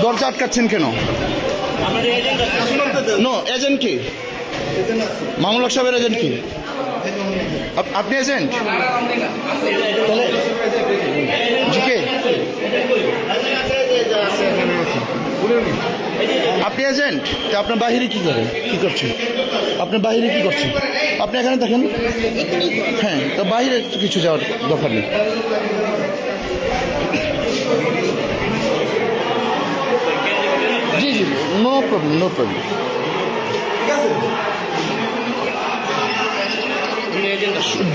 দরজা আটকাচ্ছেন কেন? No, agent কি? মামুল হক সাহেবের এজেন্ট কি? আপনি এজেন্ট? তাহলে জি কে? আপনি এজেন্ট? তা আপনার বাহিরে কি করেন, কি করছেন? আপনার বাহিরে কি করছেন? আপনি এখানে দেখেন। হ্যাঁ, তো বাহিরে কিছু যাওয়ার দরকার নেই। জি জি, no problem, no problem.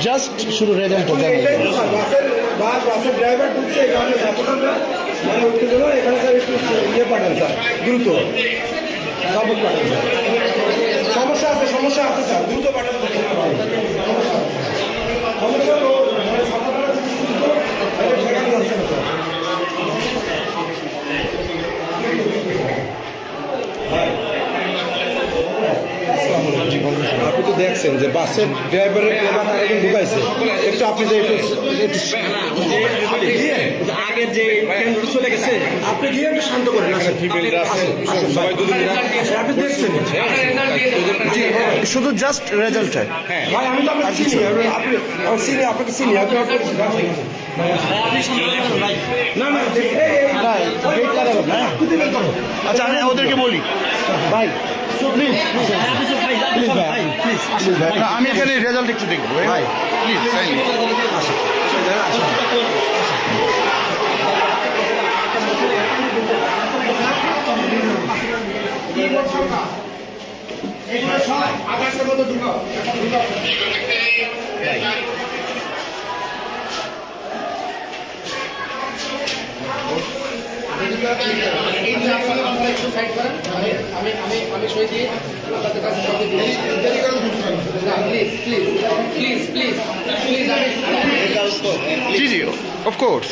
Just শুধু রেজাল্টটা জানাই। বাসের ড্রাইভার ঢুকছে এখানে সাপোর্টাররা মানে উঠতে গেল এখানে স্যার একটু ইয়ে পাঠান স্যার, দ্রুত সাপোর্ট পাঠান স্যার। সমস্যা আছে স্যার, দ্রুত পাঠান স্যার। সমস্যা তো মানে সাপোর্টাররা ঠেকানো যাচ্ছে না স্যার। আপনি তো দেখছেন যে বাসের ড্রাইভারের একজন ঢুকাইছে, একটু আপনি যে একটু আগের যে কেন্দ্র চলে গেছে আপনি গিয়ে একটু শান্ত করেন। আপনি দেখছেন শুধু জাস্ট রেজাল্ট। ভাই আমি তো আপনাকে চিনি, আপনাকে চিনি আপনি না না আচ্ছা, আমি ওদেরকে বলি ভাই প্লিজ প্লিজ ভাই, প্লিজ প্লিজ ভাই, আমি এখানে রেজাল্ট একটু দেখবো ভাই, প্লিজ। আকাশের মতো ঢুকাও। আমি সই দিয়ে আপনাদের কাছে please please please G G, of course.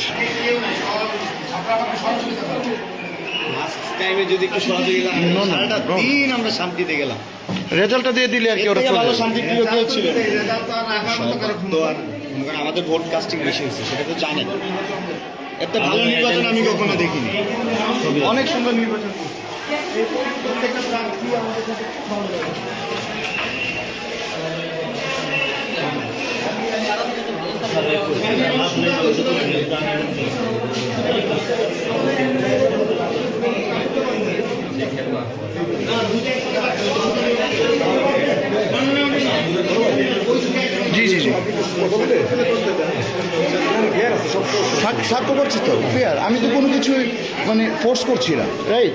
টাইমে যদি একটু সহযোগী সারাটা দিন আমরা শান্তিতে গেলাম। রেজাল্টটা দিয়ে দিলে আর কি, ওরা ভালো চলে শান্তি প্রিয় কেউ ছিল তো। আর আমাদের ভোট কাস্টিং বেশি হয়েছে সেটা তো জানেন। এত ভালো নির্বাচন আমি কখনো দেখিনি। অনেক সুন্দর নির্বাচন। জি জি জি, সাক্ষ্য করছি তো ফেয়ার, আমি তো কোনো কিছুই মানে ফোর্স করছি না, রাইট?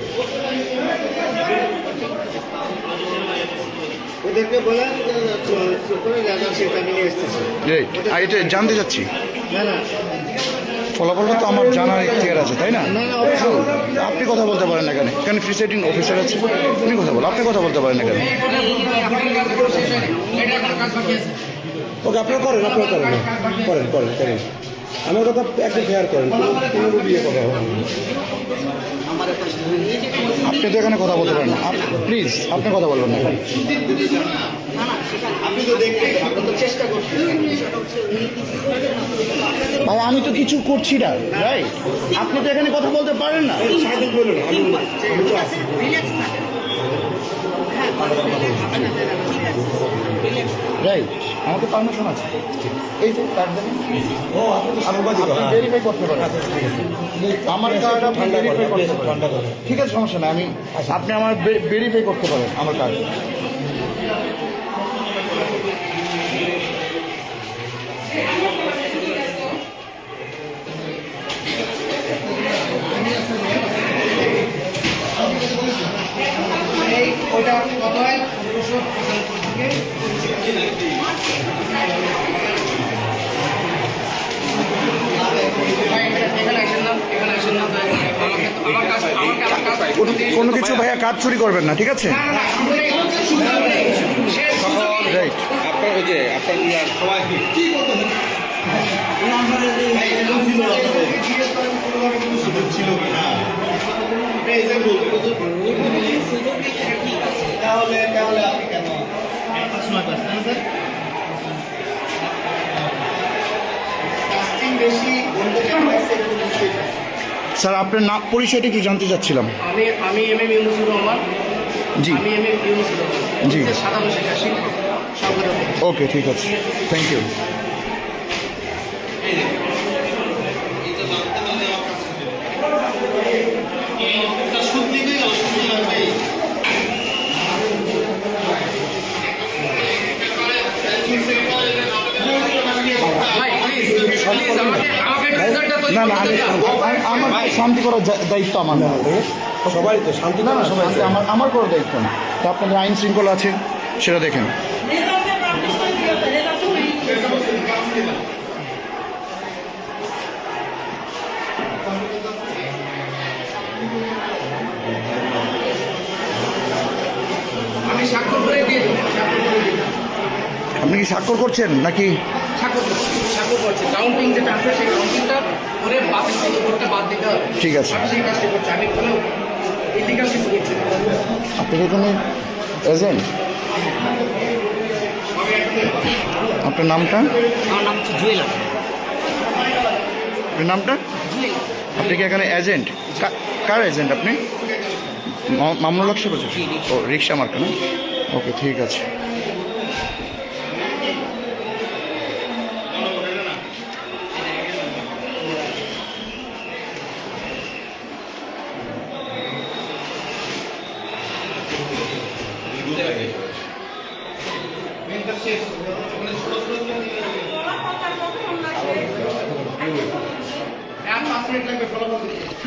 ওদেরকে বলেন সেটা নিয়ে এসতেছে। রাইট, আর এটা জানতে চাচ্ছি না না ফলাফলটা তো আমার জানার ইখতিয়ার আছে, তাই না? আপনি কথা বলতে পারেন না কেন? এখানে প্রিসাইডিং অফিসার আছে, উনি কথা বলেন, আপনি কথা বলতে পারেন না কেন? ওকে আপনারা করেন করেন আমার কথা একটু ফেয়ার করেন, কোনো বিয়ে কথা হবে। আপনি তো এখানে কথা বলতে পারেন না, প্লিজ আপনি কথা বলবেন না। আপনি তো দেখতেন, আমরা তো চেষ্টা করছি। ভাই আমি তো কিছু করছি না, রাইট? আপনি তো এখানে কথা বলতে পারেন না। রাইট, আমাকে পারমিশন আছে, এই যে কার্ড দেন। ভেরিফাই করতে পারেন আমার কার্ড, আপনি ভেরিফাই করতে পারেন। ঠিক আছে, সমস্যা নাই, আমি আপনি আমার ভেরিফাই করতে পারেন আমার কার্ড। ওটা কত হয়? কোনো কিছু ভাইয়া কাজ চুরি করবেন না, ঠিক আছে? রাইট, আপনার ওই যে আপনার সবাই কি করতে ছিল কিনা তাহলে আপনি কেন কাস্টিং বেশি স্যার আপনার নাম পরিচয়টা একটু জানতে চাচ্ছিলাম। আমি এম এম ইউনুসুর রহমান। জি আমি এম এম ইউনুসুর রহমান। জি। সাধারণ শিক্ষা শিক্ষক সংগঠন। ওকে, ঠিক আছে, থ্যাংক ইউ। ভাই প্লিজ আমাকে রেজাল্টটা তো না না, আমার শান্তি করার দায়িত্ব আমার না। সবাই তো শান্তি না না, সবাই আমার করার দায়িত্ব না। তো আপনাদের আইন শৃঙ্খলা আছে, সেটা দেখেন। আমি স্বাক্ষর করে দিয়ে দেবো। আপনি কি স্বাক্ষর করছেন নাকি? স্বাক্ষর করছি। কাউন্টিং যেটা আছে সেই কাউন্টিংটা করে বাতিল থেকে ভোটটা বাদ দিতে হবে। ঠিক আছে। আমি সেই কাজটা করছি। আমি কোনো ইলিগাল কিছু করছি না। আপনি কি এখানে এজেন্ট? আপনার নামটা? আমার নাম হচ্ছে জুয়েল। আপনার নামটা? আপনি কি এখানে এজেন্ট? কার এজেন্ট আপনি? মামুনুল হক সাহেব বলছেন? ও, রিক্সা মার্কা না? ওকে, ঠিক আছে।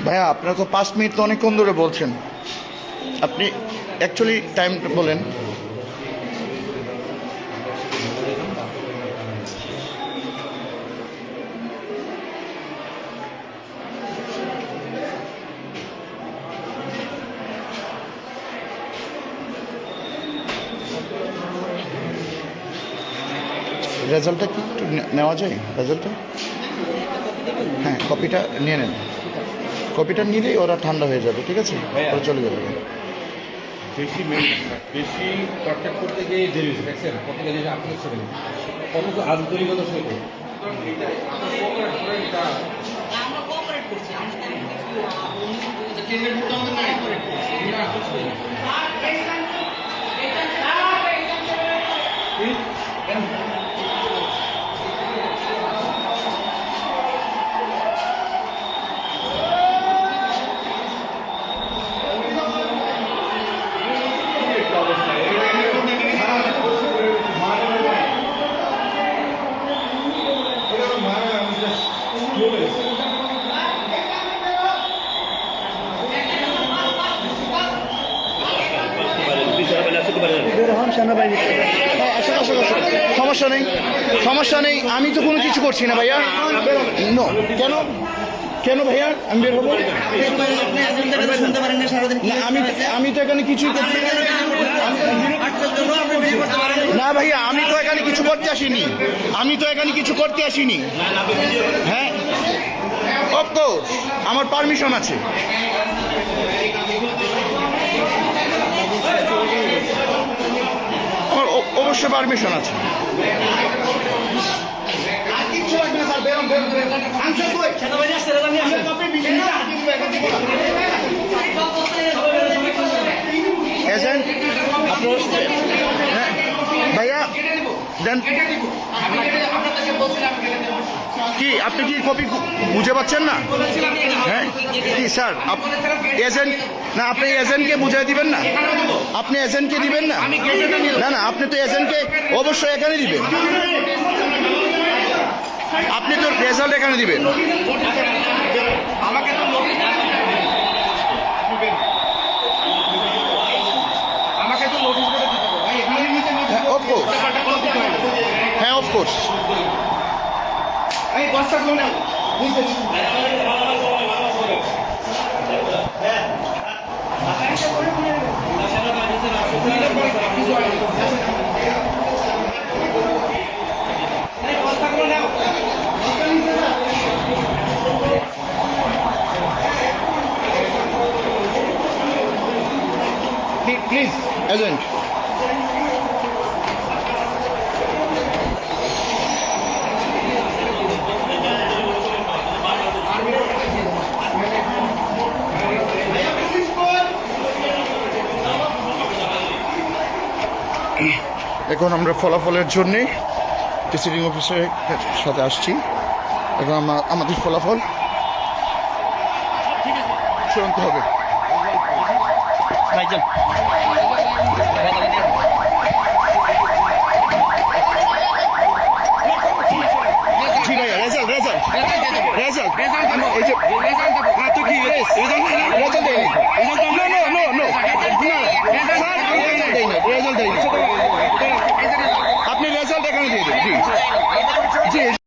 ভাইয়া, আপনারা তো 5 মিনিট তো অনেকক্ষণ ধরে বলছেন। আপনি অ্যাকচুয়ালি টাইম বলেন। রেজাল্টটা কি একটু নেওয়া যায়? রেজাল্টটা, হ্যাঁ, কপিটা নিয়ে নেন। কপিটা নিলেই ওরা ঠান্ডা হয়ে যাবে, ঠিক আছে? ওরা চলে যাবে। বেশি কন্ট্যাক্ট করতে গিয়ে দেরি হয়েছে, দেখছেন কত গেলে আপনি ছিলেন কত আন্তরিকতা সহিত আমরা কোঅপারেট করছি। হ্যাঁ, আসুন আসুন আসুন, সমস্যা নেই, সমস্যা নেই। আমি তো কোনো কিছু করছি না ভাইয়া। নো, কেন কেন ভাইয়া আমি বের হবো? না, আমি তো এখানে কিছুই করছি না ভাইয়া। আমি তো এখানে কিছু করতে আসিনি। আমি তো এখানে কিছু করতে আসিনি। হ্যাঁ, অফকোর্স আমার পারমিশন আছে। আমার অবশ্যই পারমিশন আছে। এজেন্ট ভাইয়া দেন কি? আপনি কি কপি বুঝে পাচ্ছেন না? হ্যাঁ কি স্যার, এজেন্ট না, আপনি এজেন্টকে বুঝিয়ে দিবেন না? আপনি এজেন্টকে দিবেন না? না না, আপনি তো এজেন্টকে অবশ্যই এখানে দিবেন। আপনি তো রেজাল্ট এখানে দিবেন। আমাকে তো আমাকে তো নোটিশ করে দিতে হবে ভাই। এখানে নিচে নোটিশ। হ্যাঁ, অফকোর্স। হ্যাঁ, অফকোর্স। এই বস্তা গুলো নাও। Please agent. এখন আমরা ফলাফলের জন্যে প্রিসাইডিং অফিসারের সাথে আসছি। এখন আমাদের ফলাফল চূড়ান্ত হবে। জি ভাইয়া, রেজাল্ট এই যে রেজাল্ট দেয়নি। রেজাল্ট দেয়নি। আপনি রেজাল্ট এখানে দিয়ে দিন। জি জি।